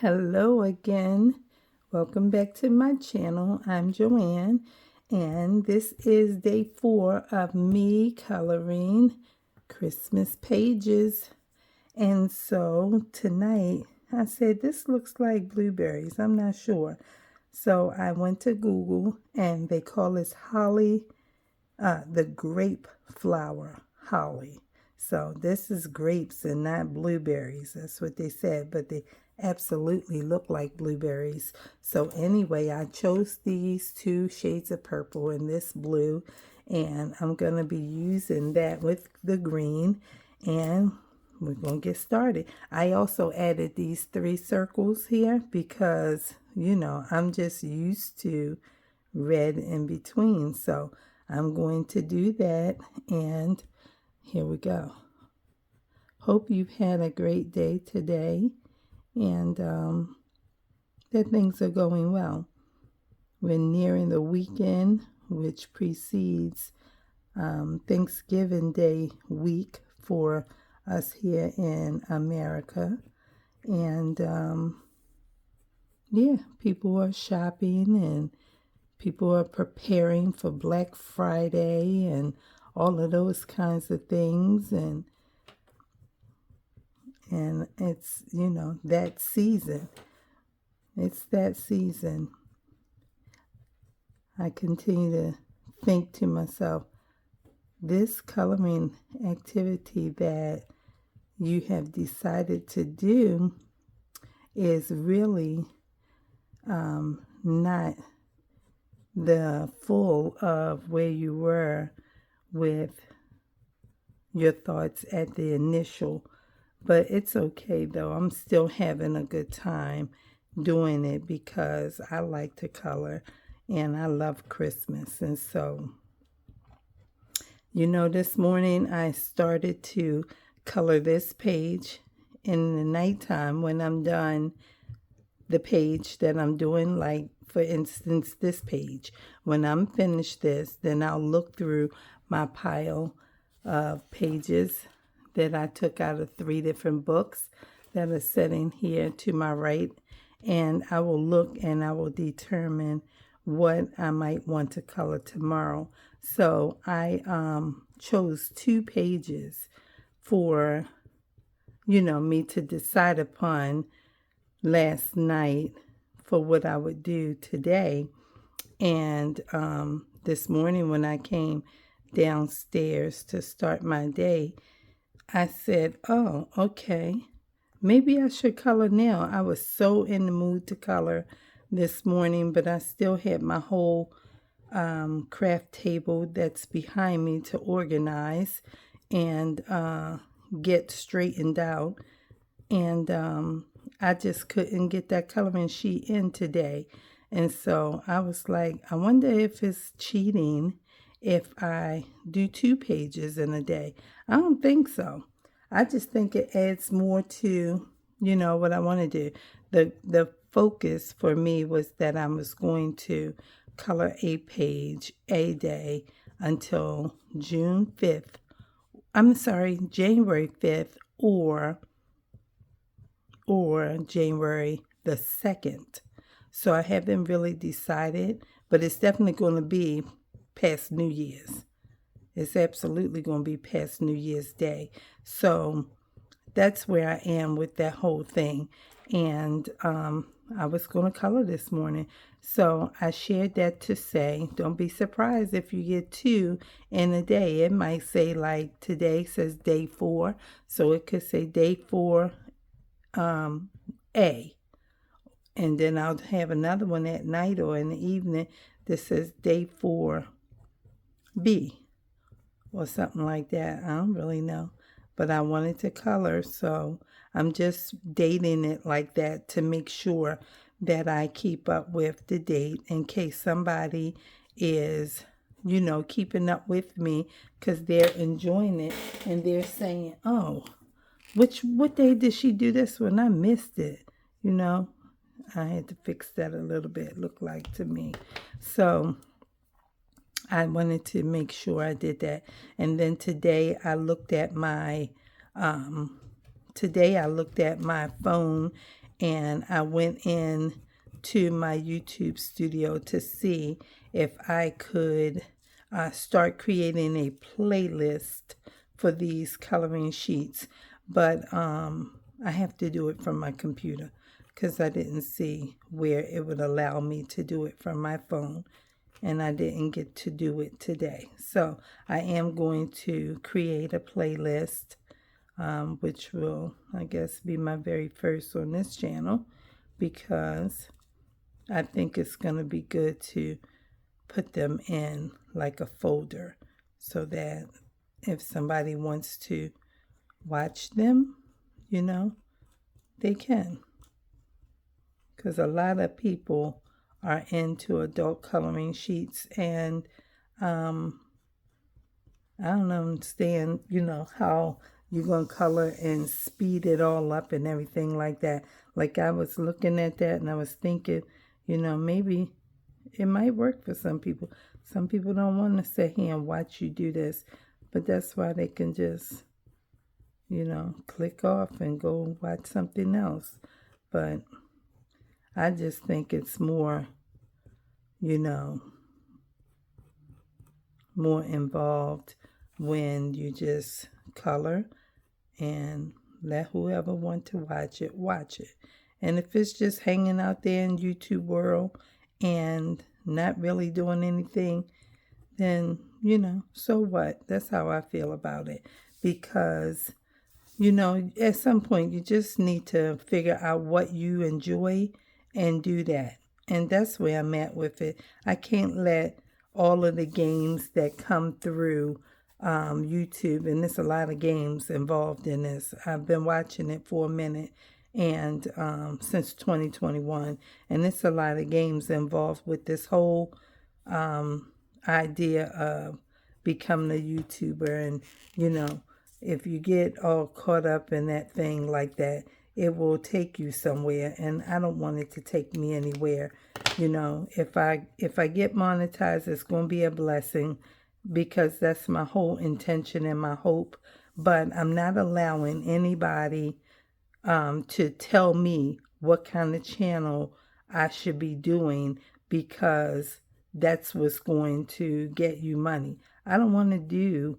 Hello again. Welcome back to my channel. I'm Joanne, and this is day 4 of me coloring Christmas pages. And so tonight I said this looks like blueberries. I'm not sure. So I went to Google, and they call this holly, the grape flower holly. So this is grapes and not blueberries. That's what they said, but they absolutely look like blueberries. So anyway, I chose these 2 shades of purple and this blue, and I'm going to be using that with the green, and we're going to get started. I also added these 3 circles here because, I'm just used to red in between. So I'm going to do that, and here we go. Hope you've had a great day today, and that things are going well. We're nearing the weekend, which precedes Thanksgiving Day week for us here in America. And yeah, people are shopping and people are preparing for Black Friday and all of those kinds of things. And it's, that season. It's that season. I continue to think to myself, this coloring activity that you have decided to do is really not the full of where you were with your thoughts at the initial. But it's okay though. I'm still having a good time doing it because I like to color and I love Christmas. And so, this morning I started to color this page. In the nighttime when I'm done the page that I'm doing, like for instance this page, when I'm finished this, then I'll look through my pile of pages that I took out of 3 different books that are sitting here to my right, and I will look and I will determine what I might want to color tomorrow. So I chose 2 pages for me to decide upon last night for what I would do today. And this morning when I came downstairs to start my day, I said, oh, okay, maybe I should color now. I was so in the mood to color this morning, but I still had my whole craft table that's behind me to organize and get straightened out. And I just couldn't get that coloring sheet in today. And so I was like, I wonder if it's cheating if I do 2 pages in a day. I don't think so. I just think it adds more to, what I want to do. The focus for me was that I was going to color a page a day until January 5th or January the 2nd. So I haven't really decided, but it's definitely going to be past New Year's. It's absolutely going to be past New Year's Day. So that's where I am with that whole thing. And I was going to color this morning. So I shared that to say, don't be surprised if you get 2 in a day. It might say like today says day 4. So it could say day 4 A. And then I'll have another one at night or in the evening that says day 4 B or something like that. I don't really know. But I wanted to color, so I'm just dating it like that to make sure that I keep up with the date in case somebody is, keeping up with me because they're enjoying it and they're saying, oh, what day did she do this one? I missed it, I had to fix that a little bit, looked like to me. So I wanted to make sure I did that. And then today I looked at my phone and I went in to my YouTube studio to see if I could start creating a playlist for these coloring sheets. But I have to do it from my computer because I didn't see where it would allow me to do it from my phone, and I didn't get to do it today. So I am going to create a playlist, which will, I guess, be my very first on this channel, because I think it's going to be good to put them in like a folder so that if somebody wants to watch them, they can. Because a lot of people are into adult coloring sheets, and I don't understand, how you're going to color and speed it all up and everything like that. Like, I was looking at that and I was thinking, maybe it might work for some people. Some people don't want to sit here and watch you do this, but that's why they can just, click off and go watch something else. But I just think it's more, more involved when you just color and let whoever want to watch it. And if it's just hanging out there in YouTube world and not really doing anything, then, so what? That's how I feel about it. Because, at some point you just need to figure out what you enjoy and do that. And that's where I'm at with it. I can't let all of the games that come through YouTube, and there's a lot of games involved in this. I've been watching it for a minute, and since 2021, and it's a lot of games involved with this whole idea of becoming a YouTuber. And if you get all caught up in that thing like that, it will take you somewhere, and I don't want it to take me anywhere. If I get monetized, it's going to be a blessing, because that's my whole intention and my hope. But I'm not allowing anybody to tell me what kind of channel I should be doing, because that's what's going to get you money. I don't want to do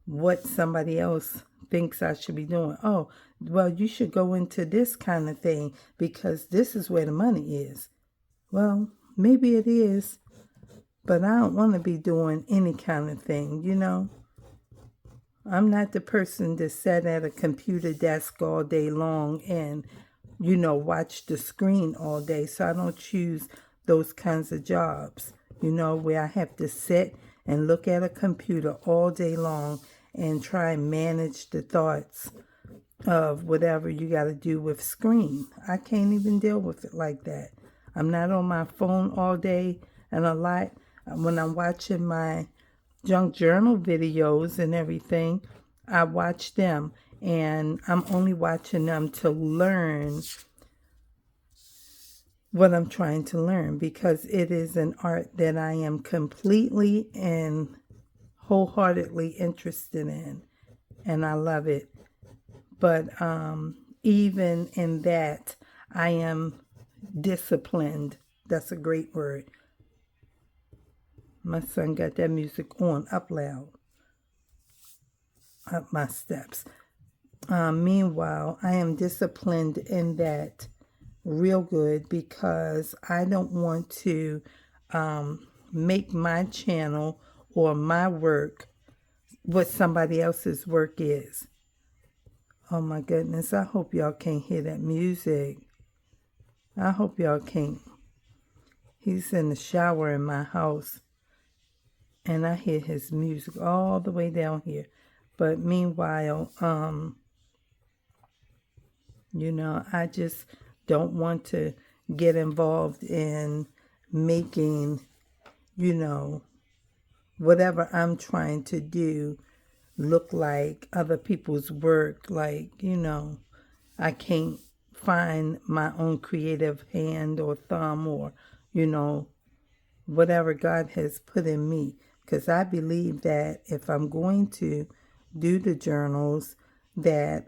what somebody else thinks I should be doing. Oh, well, you should go into this kind of thing because this is where the money is. Well, maybe it is, but I don't want to be doing any kind of thing, I'm not the person to sit at a computer desk all day long and, watch the screen all day. So I don't choose those kinds of jobs, where I have to sit and look at a computer all day long and try and manage the thoughts of whatever you got to do with screen. I can't even deal with it like that. I'm not on my phone all day, and a lot when I'm watching my junk journal videos and everything, I watch them, and I'm only watching them to learn what I'm trying to learn, because it is an art that I am completely and wholeheartedly interested in, and I love it. But even in that, I am disciplined. That's a great word. My son got that music on up loud, up my steps. Meanwhile, I am disciplined in that real good, because I don't want to make my channel or my work what somebody else's work is. Oh my goodness, I hope y'all can't hear that music. I hope y'all can't. He's in the shower in my house, and I hear his music all the way down here. But meanwhile, I just don't want to get involved in making, whatever I'm trying to do look like other people's work. Like, I can't find my own creative hand or thumb, or, whatever God has put in me. Because I believe that if I'm going to do the journals, that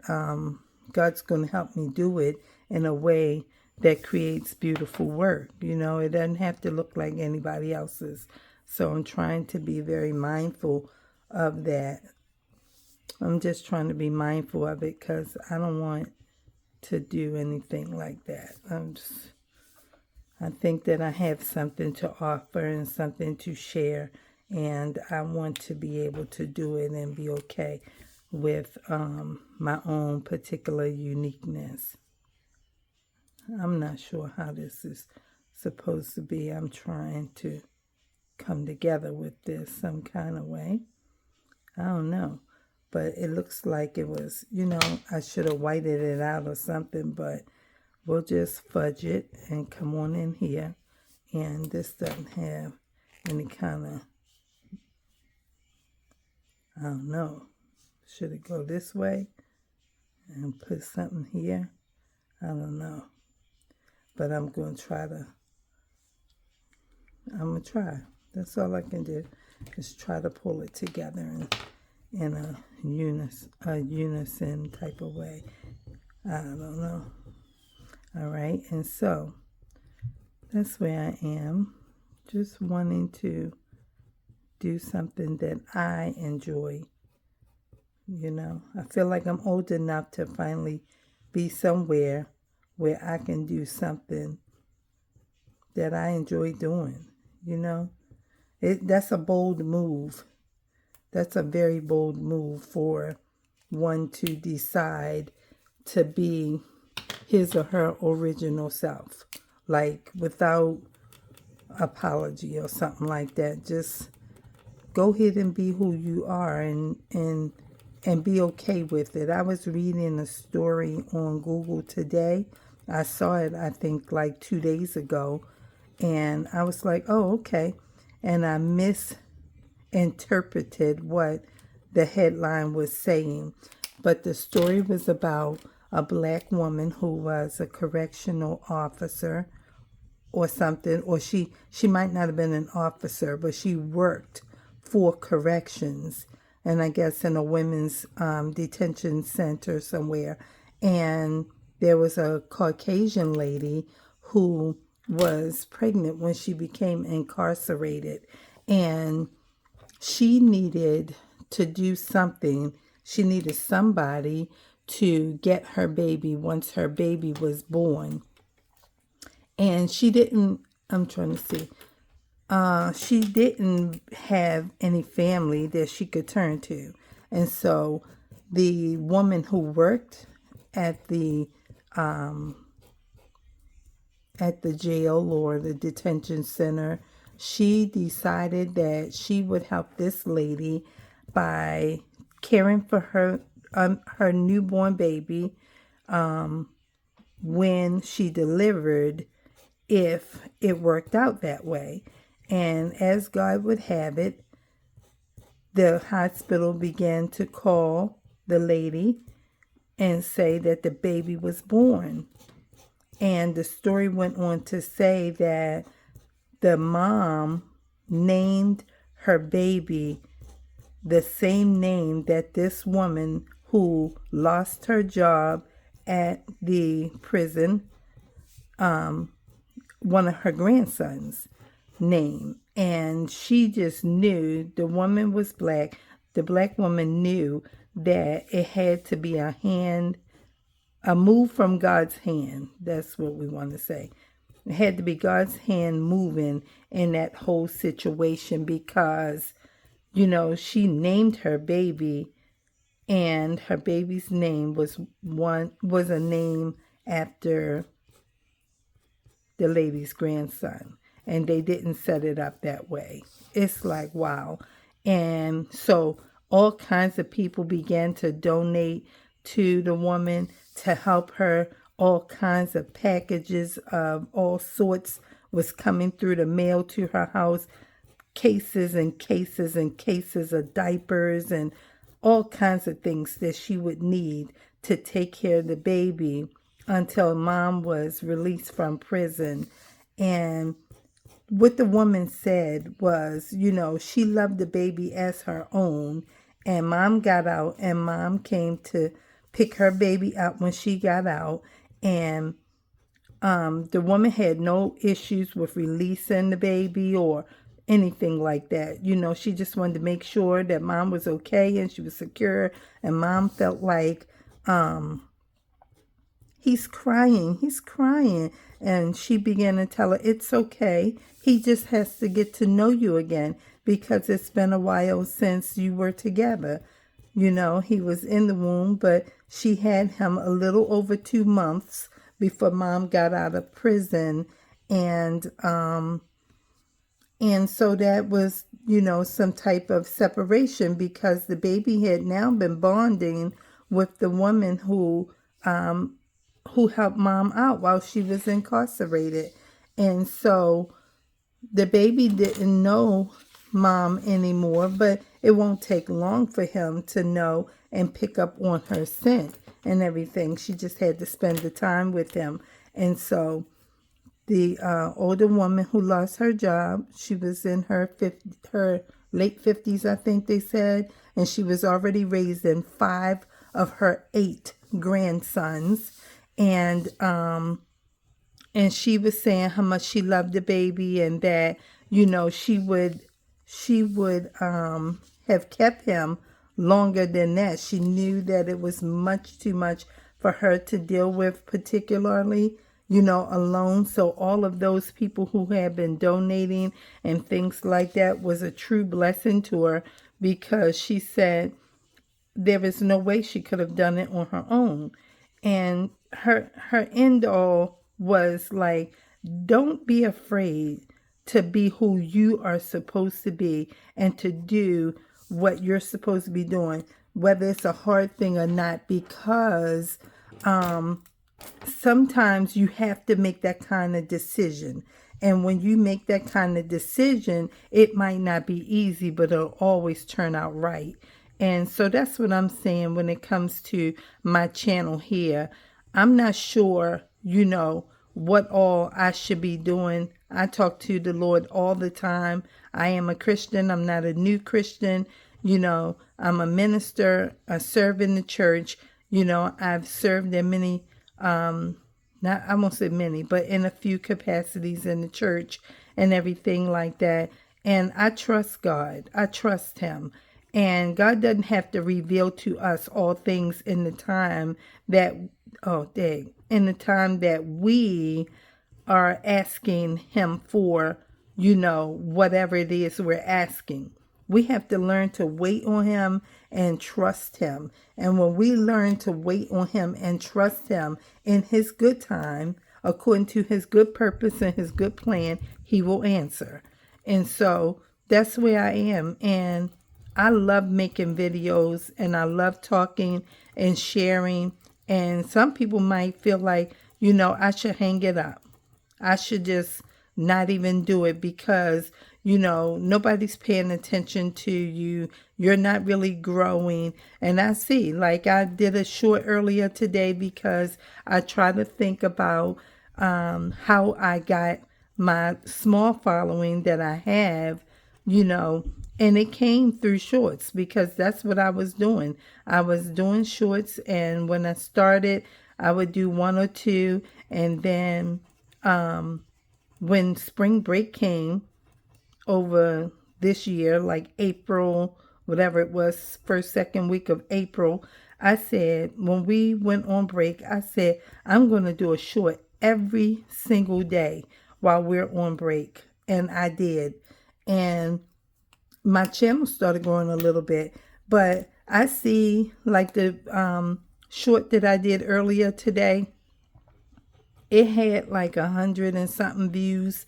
God's going to help me do it, in a way that creates beautiful work. You know, it doesn't have to look like anybody else's. So I'm trying to be very mindful of that. I'm just trying to be mindful of it because I don't want to do anything like that. I think that I have something to offer and something to share, and I want to be able to do it and be okay with my own particular uniqueness. I'm not sure how this is supposed to be. I'm trying to come together with this some kind of way. I don't know. But it looks like it was, I should have whited it out or something, but we'll just fudge it and come on in here. And this doesn't have any kind of, I don't know. Should it go this way and put something here? I don't know. But I'm going to try. That's all I can do is try to pull it together in a unison type of way. I don't know. All right. And so that's where I am. Just wanting to do something that I enjoy. I feel like I'm old enough to finally be somewhere where I can do something that I enjoy doing. That's a bold move. That's a very bold move for one to decide to be his or her original self, like without apology or something like that. Just go ahead and be who you are and be okay with it. I was reading a story on Google today. I saw it, I think, like 2 days ago, and I was like, oh, okay. And I misinterpreted what the headline was saying. But the story was about a black woman who was a correctional officer or something, or she might not have been an officer, but she worked for corrections, and I guess in a women's detention center somewhere. And there was a Caucasian lady who was pregnant when she became incarcerated, and she needed to do something. She needed somebody to get her baby once her baby was born. And she didn't, I'm trying to see, she didn't have any family that she could turn to. And so the woman who worked at the jail or the detention center, she decided that she would help this lady by caring for her newborn baby when she delivered, if it worked out that way. And as God would have it, the hospital began to call the lady and say that the baby was born. And the story went on to say that the mom named her baby the same name that this woman who lost her job at the prison, one of her grandsons' name. And she just knew the woman was black. The black woman knew that it had to be a move from God's hand. That's what we want to say. It had to be God's hand moving in that whole situation because, she named her baby, and her baby's name was a name after the lady's grandson, and they didn't set it up that way. It's like, wow. And so all kinds of people began to donate to the woman to help her. All kinds of packages of all sorts was coming through the mail to her house. Cases and cases and cases of diapers and all kinds of things that she would need to take care of the baby until mom was released from prison. And what the woman said was, she loved the baby as her own. And mom got out, and mom came to pick her baby up when she got out. And the woman had no issues with releasing the baby or anything like that. You know, she just wanted to make sure that mom was okay and she was secure. And mom felt like, he's crying. And she began to tell her, it's okay. He just has to get to know you again because it's been a while since you were together. You know, he was in the womb, but she had him a little over 2 months before mom got out of prison. And so that was, you know, some type of separation because the baby had now been bonding with the woman who helped mom out while she was incarcerated. And so the baby didn't know mom anymore, but it won't take long for him to know and pick up on her scent and everything. She just had to spend the time with him. And so the older woman who lost her job, she was in her late 50s, I think they said, and she was already raising 5 of her 8 grandsons. And she was saying how much she loved the baby and that, you know, she would have kept him longer than that. She knew that it was much too much for her to deal with, particularly, you know, alone. So all of those people who had been donating and things like that was a true blessing to her, because she said there is no way she could have done it on her own. And her end all was like, don't be afraid to be who you are supposed to be and to do what you're supposed to be doing, whether it's a hard thing or not, because sometimes you have to make that kind of decision. And when you make that kind of decision, it might not be easy, but it'll always turn out right. And so that's what I'm saying when it comes to my channel here. I'm not sure, you know, what all I should be doing. I talk to the Lord all the time. I am a Christian. I'm not a new Christian. You know, I'm a minister. I serve in the church. You know, I've served in many, not, I won't say many, but in a few capacities in the church and everything like that. And I trust God. I trust Him. And God doesn't have to reveal to us all things in the time that, in the time that we are asking Him for, you know, whatever it is we're asking. We have to learn to wait on Him and trust Him. And when we learn to wait on Him and trust Him in His good time, according to His good purpose and His good plan, He will answer. And so that's where I am. And I love making videos and I love talking and sharing. And some people might feel like, you know, I should hang it up. I should just not even do it because, you know, nobody's paying attention to you. You're not really growing. And I see, like I did a short earlier today because I try to think about how I got my small following that I have, you know, and it came through shorts because that's what I was doing. I was doing shorts, and when I started, I would do 1 or 2, and then when spring break came over this year, like April, whatever it was, first, second week of April, I said, when we went on break, I said, I'm going to do a short every single day while we're on break. And I did. And my channel started growing a little bit, but I see like the short that I did earlier today, it had like 100 and something views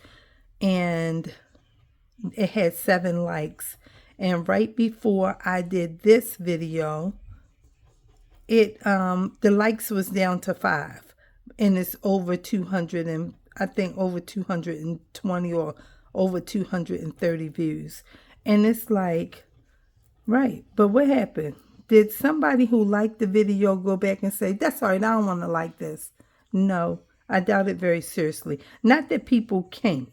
and it had 7 likes. And right before I did this video, it the likes was down to 5, and it's over 200 and I think over 220 or over 230 views. And it's like, right, but what happened? Did somebody who liked the video go back and say, that's all right, I don't want to like this? No, I doubt it very seriously. Not that people can't,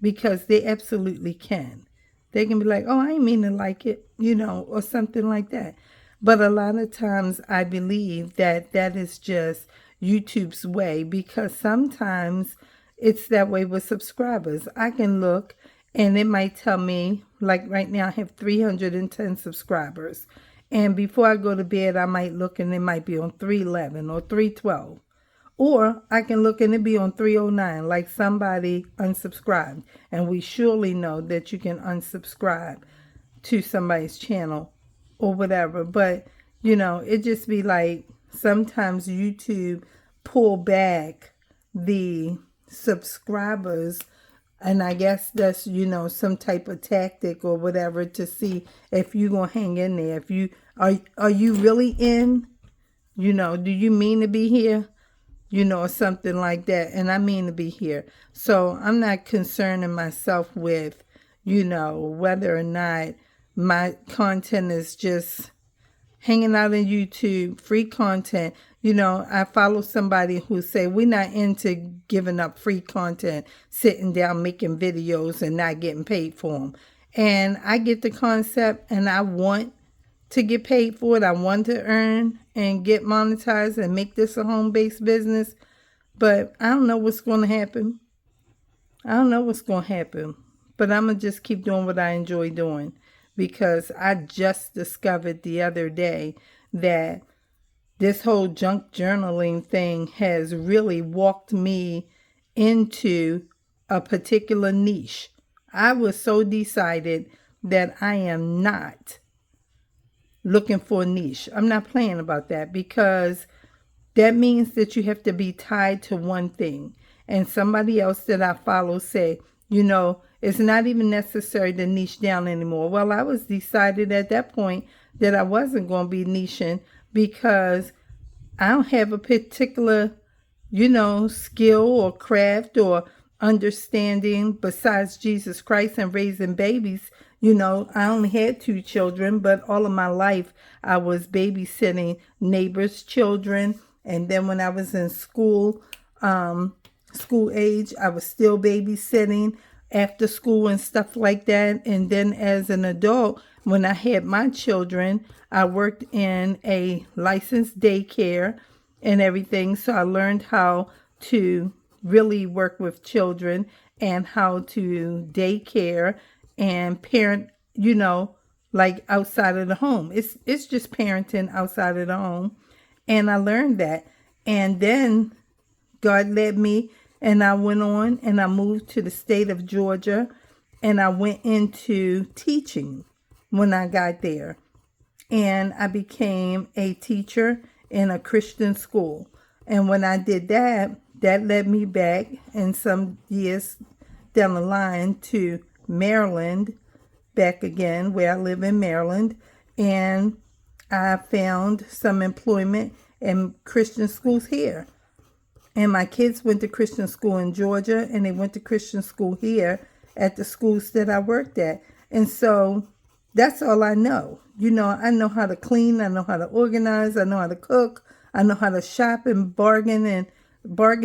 because they absolutely can. They can be like, oh, I ain't mean to like it, you know, or something like that. But a lot of times I believe that that is just, YouTube's way, because sometimes it's that way with subscribers. I can look and it might tell me, like right now I have 310 subscribers. And before I go to bed, I might look and it might be on 311 or 312. Or I can look and it be on 309, like somebody unsubscribed. And we surely know that you can unsubscribe to somebody's channel or whatever. But, it just be like sometimes YouTube pull back the subscribers, and I guess that's some type of tactic or whatever to see if you gonna hang in there. If you are you really in, do you mean to be here, or something like that. And I mean to be here, so I'm not concerning myself with whether or not my content is just hanging out on YouTube, free content. I follow somebody who say we're not into giving up free content, sitting down making videos and not getting paid for them. And I get the concept, and I want to get paid for it. I want to earn and get monetized and make this a home-based business. But I don't know what's going to happen. But I'm going to just keep doing what I enjoy doing. Because I just discovered the other day that this whole junk journaling thing has really walked me into a particular niche. I was so decided that I am not looking for a niche. I'm not playing about that, because that means that you have to be tied to one thing. And somebody else that I follow say, it's not even necessary to niche down anymore. Well, I was decided at that point that I wasn't going to be niching, because I don't have a particular, skill or craft or understanding besides Jesus Christ and raising babies. I only had 2 children, but all of my life I was babysitting neighbors' children. And then when I was in school age, I was still babysitting after school and stuff like that. And then as an adult, when I had my children, I worked in a licensed daycare and everything. So I learned how to really work with children and how to daycare and parent, like outside of the home. It's just parenting outside of the home. And I learned that. And then God led me, and I went on and I moved to the state of Georgia, and I went into teaching when I got there. And I became a teacher in a Christian school. And when I did that, that led me back in some years down the line to Maryland, back again, where I live in Maryland. And I found some employment in Christian schools here. And my kids went to Christian school in Georgia, and they went to Christian school here at the schools that I worked at. And so that's all I know. I know how to clean. I know how to organize. I know how to cook. I know how to shop and bargain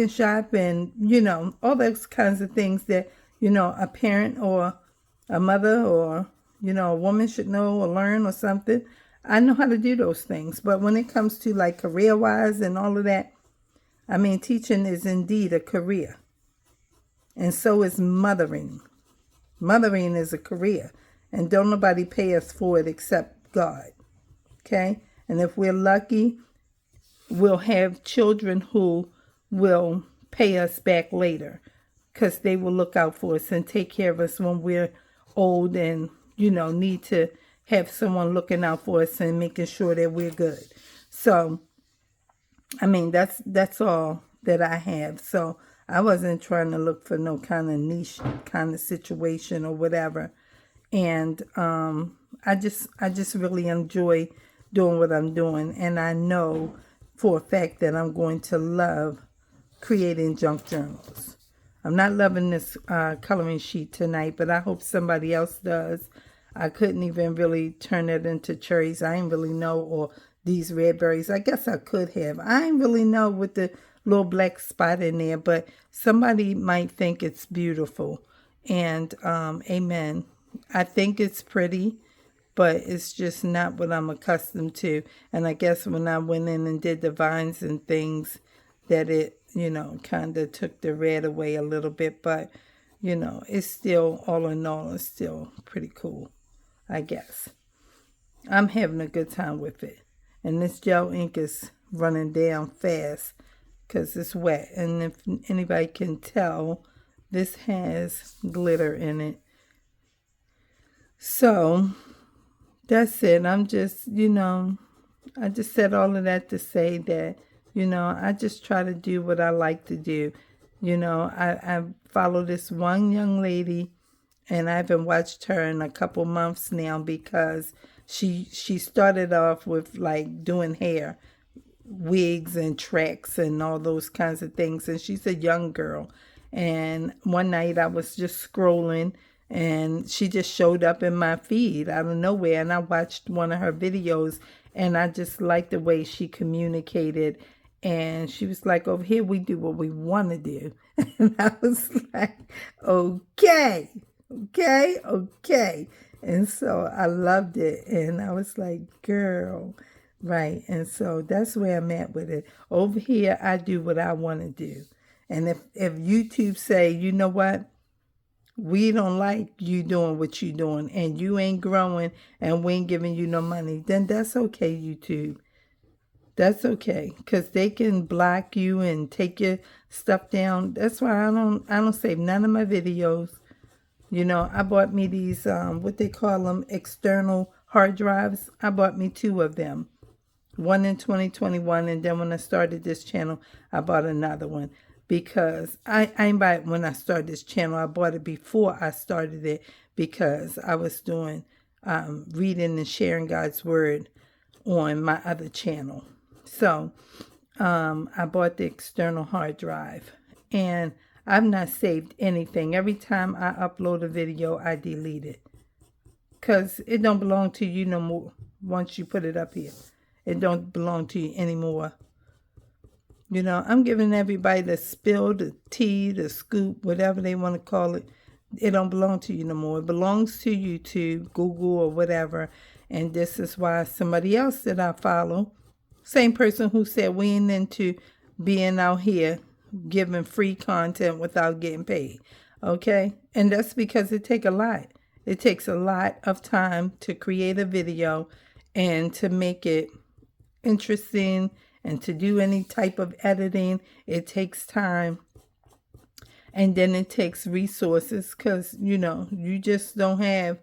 shop and, all those kinds of things that, a parent or a mother or, a woman should know or learn or something. I know how to do those things. But when it comes to like career-wise and all of that, teaching is indeed a career. And so is mothering. Mothering is a career. And don't nobody pay us for it except God. Okay? And if we're lucky, we'll have children who will pay us back later, because they will look out for us and take care of us when we're old and, need to have someone looking out for us and making sure that we're good. So, that's all that I have. So I wasn't trying to look for no kind of niche kind of situation or whatever. And I just really enjoy doing what I'm doing. And I know for a fact that I'm going to love creating junk journals. I'm not loving this coloring sheet tonight, but I hope somebody else does. I couldn't even really turn it into cherries. I didn't really know, or these red berries. I guess I could have. I didn't really know with the little black spot in there, but somebody might think it's beautiful. And amen. I think it's pretty, but it's just not what I'm accustomed to. And I guess when I went in and did the vines and things, that it, kind of took the red away a little bit. But, it's still, all in all, it's still pretty cool, I guess. I'm having a good time with it. And this gel ink is running down fast because it's wet. And if anybody can tell, this has glitter in it. So that's it. I'm just, I just said all of that to say that, I just try to do what I like to do. I follow this one young lady, and I haven't watched her in a couple months now because she started off with like doing hair, wigs and tracks and all those kinds of things. And she's a young girl. And one night I was just scrolling, and she just showed up in my feed out of nowhere. And I watched one of her videos, and I just liked the way she communicated. And she was like, over here, we do what we want to do. And I was like, okay. And so I loved it. And I was like, girl, right. And so that's where I'm at with it. Over here, I do what I want to do. And if YouTube say, you know what, we don't like you doing what you doing, and you ain't growing, and we ain't giving you no money, then that's okay, YouTube. That's okay, because they can block you and take your stuff down. That's why I don't save none of my videos. I bought me these, what they call them, external hard drives. I bought me 2 of them. One in 2021, and then when I started this channel, I bought another one. Because I ain't buy it when I started this channel. I bought it before I started it because I was doing reading and sharing God's Word on my other channel. So I bought the external hard drive, and I've not saved anything. Every time I upload a video, I delete it because it don't belong to you no more. Once you put it up here, it don't belong to you anymore. I'm giving everybody the spill, the tea, the scoop, whatever they want to call it. It don't belong to you no more. It belongs to YouTube, Google, or whatever. And this is why somebody else that I follow, same person who said we ain't into being out here giving free content without getting paid. Okay? And that's because it takes a lot. It takes a lot of time to create a video and to make it interesting. And to do any type of editing, it takes time. And then it takes resources because, you just don't have,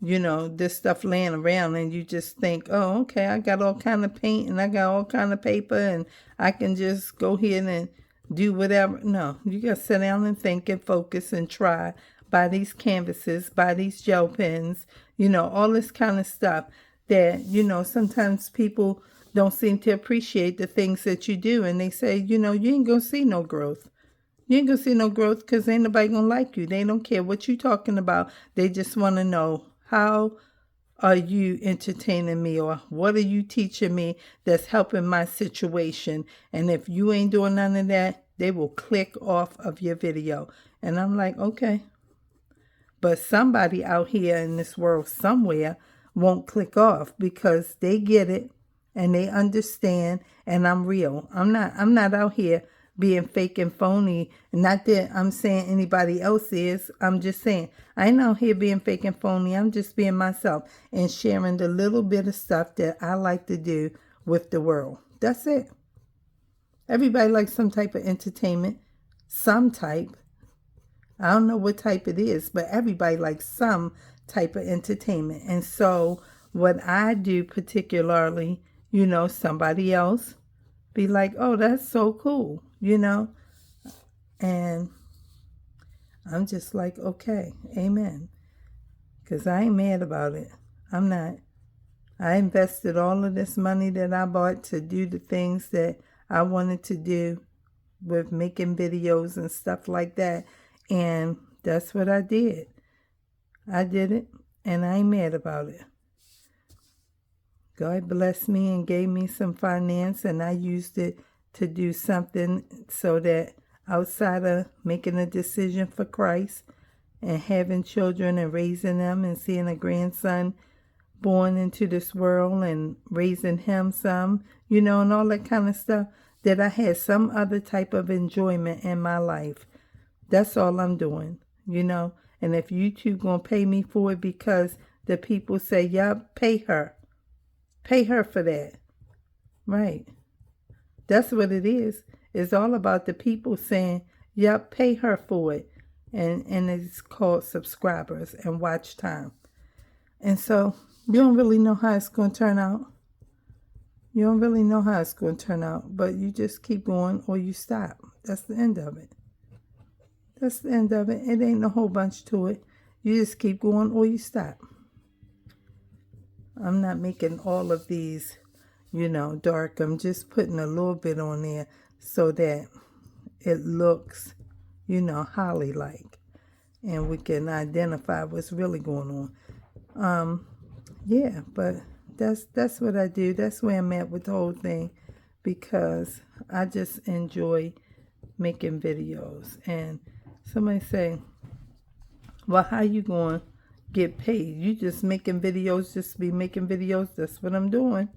this stuff laying around, and you just think, oh, okay, I got all kind of paint and I got all kind of paper and I can just go here and do whatever. No, you got to sit down and think and focus and try. Buy these canvases, buy these gel pens, all this kind of stuff that, sometimes people don't seem to appreciate the things that you do. And they say, you ain't going to see no growth. You ain't going to see no growth because ain't nobody going to like you. They don't care what you talking about. They just want to know, how are you entertaining me, or what are you teaching me that's helping my situation? And if you ain't doing none of that, they will click off of your video. And I'm like, okay. But somebody out here in this world somewhere won't click off because they get it. And they understand, and I'm real. I'm not out here being fake and phony. Not that I'm saying anybody else is. I'm just saying I ain't out here being fake and phony. I'm just being myself and sharing the little bit of stuff that I like to do with the world. That's it. Everybody likes some type of entertainment. Some type. I don't know what type it is, but everybody likes some type of entertainment. And so what I do particularly, somebody else be like, oh, that's so cool, and I'm just like, okay, amen, because I ain't mad about it. I'm not. I invested all of this money that I bought to do the things that I wanted to do with making videos and stuff like that, and that's what I did. I did it, and I ain't mad about it. God blessed me and gave me some finance, and I used it to do something so that outside of making a decision for Christ and having children and raising them and seeing a grandson born into this world and raising him some, and all that kind of stuff, that I had some other type of enjoyment in my life. That's all I'm doing, you know. And if YouTube gonna pay me for it because the people say, yup, pay her. Pay her for that. Right. That's what it is. It's all about the people saying, yup, pay her for it. And it's called subscribers and watch time. And so you don't really know how it's going to turn out. You don't really know how it's going to turn out, but you just keep going or you stop. That's the end of it. That's the end of it. It ain't a whole bunch to it. You just keep going or you stop. I'm not making all of these, you know, dark. I'm just putting a little bit on there so that it looks, you know, holly-like. And we can identify what's really going on. Yeah, but that's what I do. That's where I'm at with the whole thing, because I just enjoy making videos. And somebody say, well, how you going to get paid? You just making videos, just be making videos. That's what I'm doing.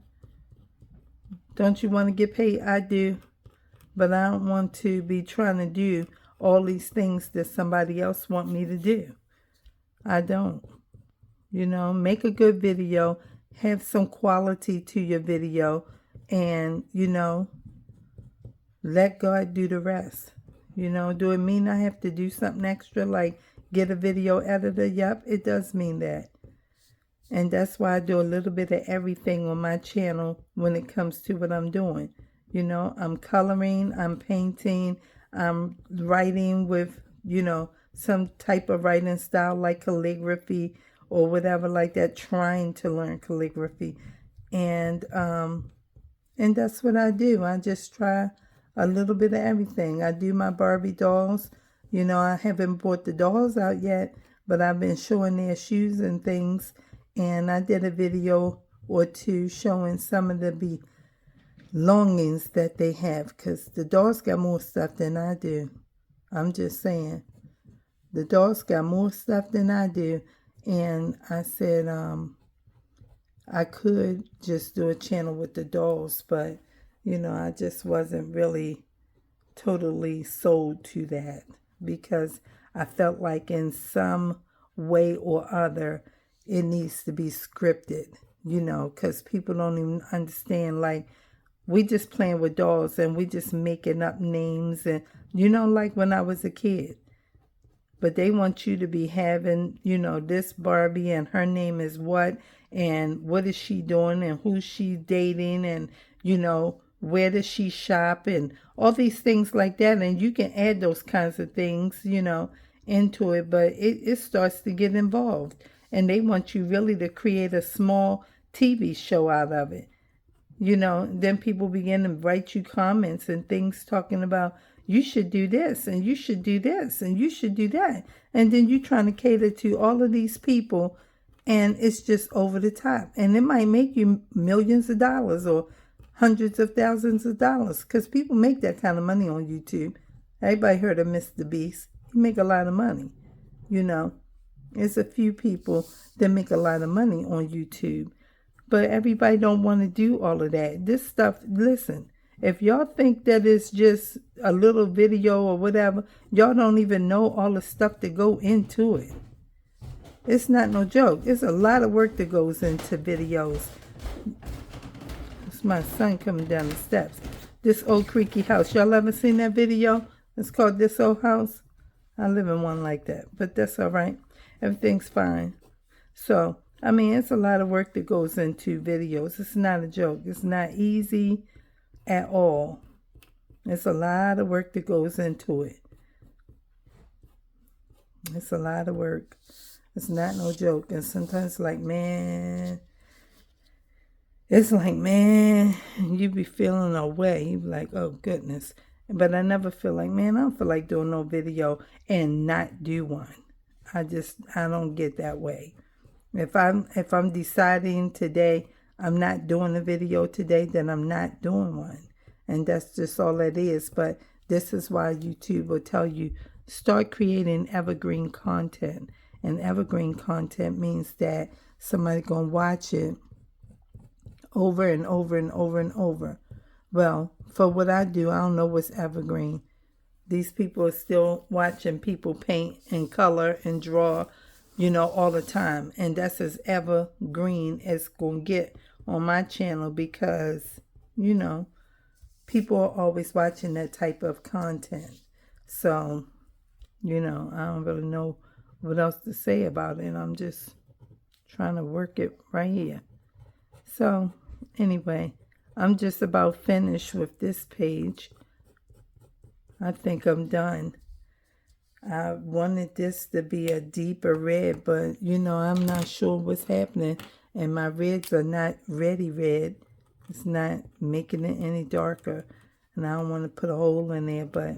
Don't you want to get paid? I do. But I don't want to be trying to do all these things that somebody else want me to do. I don't. You know, make a good video, have some quality to your video, and, you know, let God do the rest. You know, do it mean I have to do something extra, like get a video editor? Yep, it does mean that. And that's why I do a little bit of everything on my channel when it comes to what I'm doing. You know, I'm coloring, I'm painting, I'm writing with, you know, some type of writing style like calligraphy or whatever like that, trying to learn calligraphy. And that's what I do. I just try a little bit of everything. I do my Barbie dolls. You know, I haven't brought the dolls out yet, but I've been showing their shoes and things. And I did a video or two showing some of the belongings that they have, because the dolls got more stuff than I do. I'm just saying. The dolls got more stuff than I do. And I said I could just do a channel with the dolls, but, you know, I just wasn't really totally sold to that, because I felt like in some way or other it needs to be scripted, you know, because people don't even understand. Like, we just playing with dolls and we just making up names, and, you know, like when I was a kid. But they want you to be having, you know, this Barbie and her name is what, and what is she doing, and who's she dating, and, you know, where does she shop, and all these things like that. And you can add those kinds of things, you know, into it, but it starts to get involved. And they want you really to create a small TV show out of it. You know, then people begin to write you comments and things talking about, you should do this, and you should do this, and you should do that. And then you're trying to cater to all of these people, and it's just over the top. And it might make you millions of dollars or hundreds of thousands of dollars, because people make that kind of money on YouTube. Everybody heard of Mr. Beast. He make a lot of money, you know. There's a few people that make a lot of money on YouTube. But everybody don't want to do all of that. This stuff, listen, if y'all think that it's just a little video or whatever, y'all don't even know all the stuff that go into it. It's not no joke. It's a lot of work that goes into videos. It's my son coming down the steps. This old creaky house. Y'all ever seen that video? It's called This Old House. I live in one like that, but that's all right. Everything's fine. So, I mean, it's a lot of work that goes into videos. It's not a joke. It's not easy at all. It's a lot of work that goes into it. It's a lot of work. It's not no joke. And sometimes, like, man, it's like, man, you be feeling a way. You be like, oh, goodness. But I never feel like, man, I don't feel like doing no video and not do one. I don't get that way. If I'm deciding today I'm not doing a video today, then I'm not doing one. And that's just all it is. But this is why YouTube will tell you, start creating evergreen content. And evergreen content means that somebody's going to watch it over and over and over and over. Well, for what I do, I don't know what's evergreen. These people are still watching people paint and color and draw, all the time. And that's as evergreen as going to get on my channel because, people are always watching that type of content. So, I don't really know what else to say about it. I'm just trying to work it right here. So, anyway, I'm just about finished with this page. I think I'm done. I wanted this to be a deeper red, but I'm not sure what's happening. And my reds are not ready red. It's not making it any darker. And I don't want to put a hole in there, but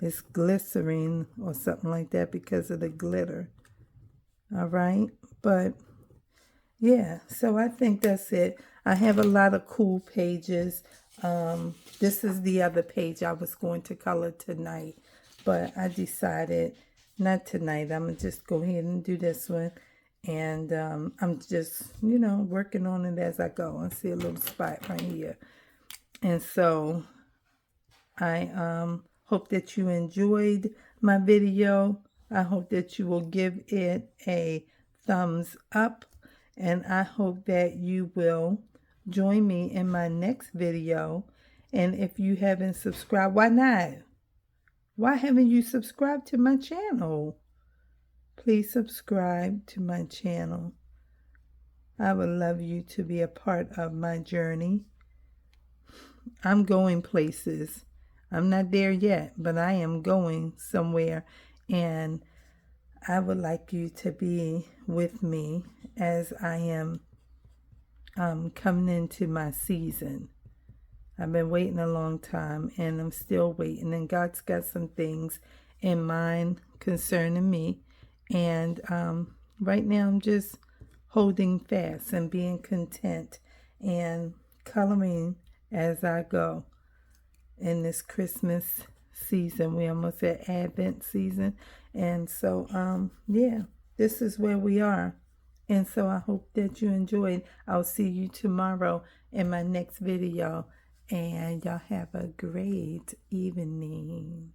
it's glycerine or something like that because of the glitter. All right. But yeah, so I think that's it. I have a lot of cool pages. This is the other page I was going to color tonight, but I decided not tonight. I'm going to just go ahead and do this one. And I'm just, working on it as I go. I see a little spot right here. And so I hope that you enjoyed my video. I hope that you will give it a thumbs up. And I hope that you will join me in my next video. And if you haven't subscribed, why not? Why haven't you subscribed to my channel? Please subscribe to my channel. I would love you to be a part of my journey. I'm going places. I'm not there yet, but I am going somewhere. And I would like you to be with me as I am coming into my season. I've been waiting a long time and I'm still waiting. And God's got some things in mind concerning me. And right now I'm just holding fast and being content and coloring as I go in this Christmas season. We almost at Advent season. And so, yeah, this is where we are. And so I hope that you enjoyed. I'll see you tomorrow in my next video. And y'all have a great evening.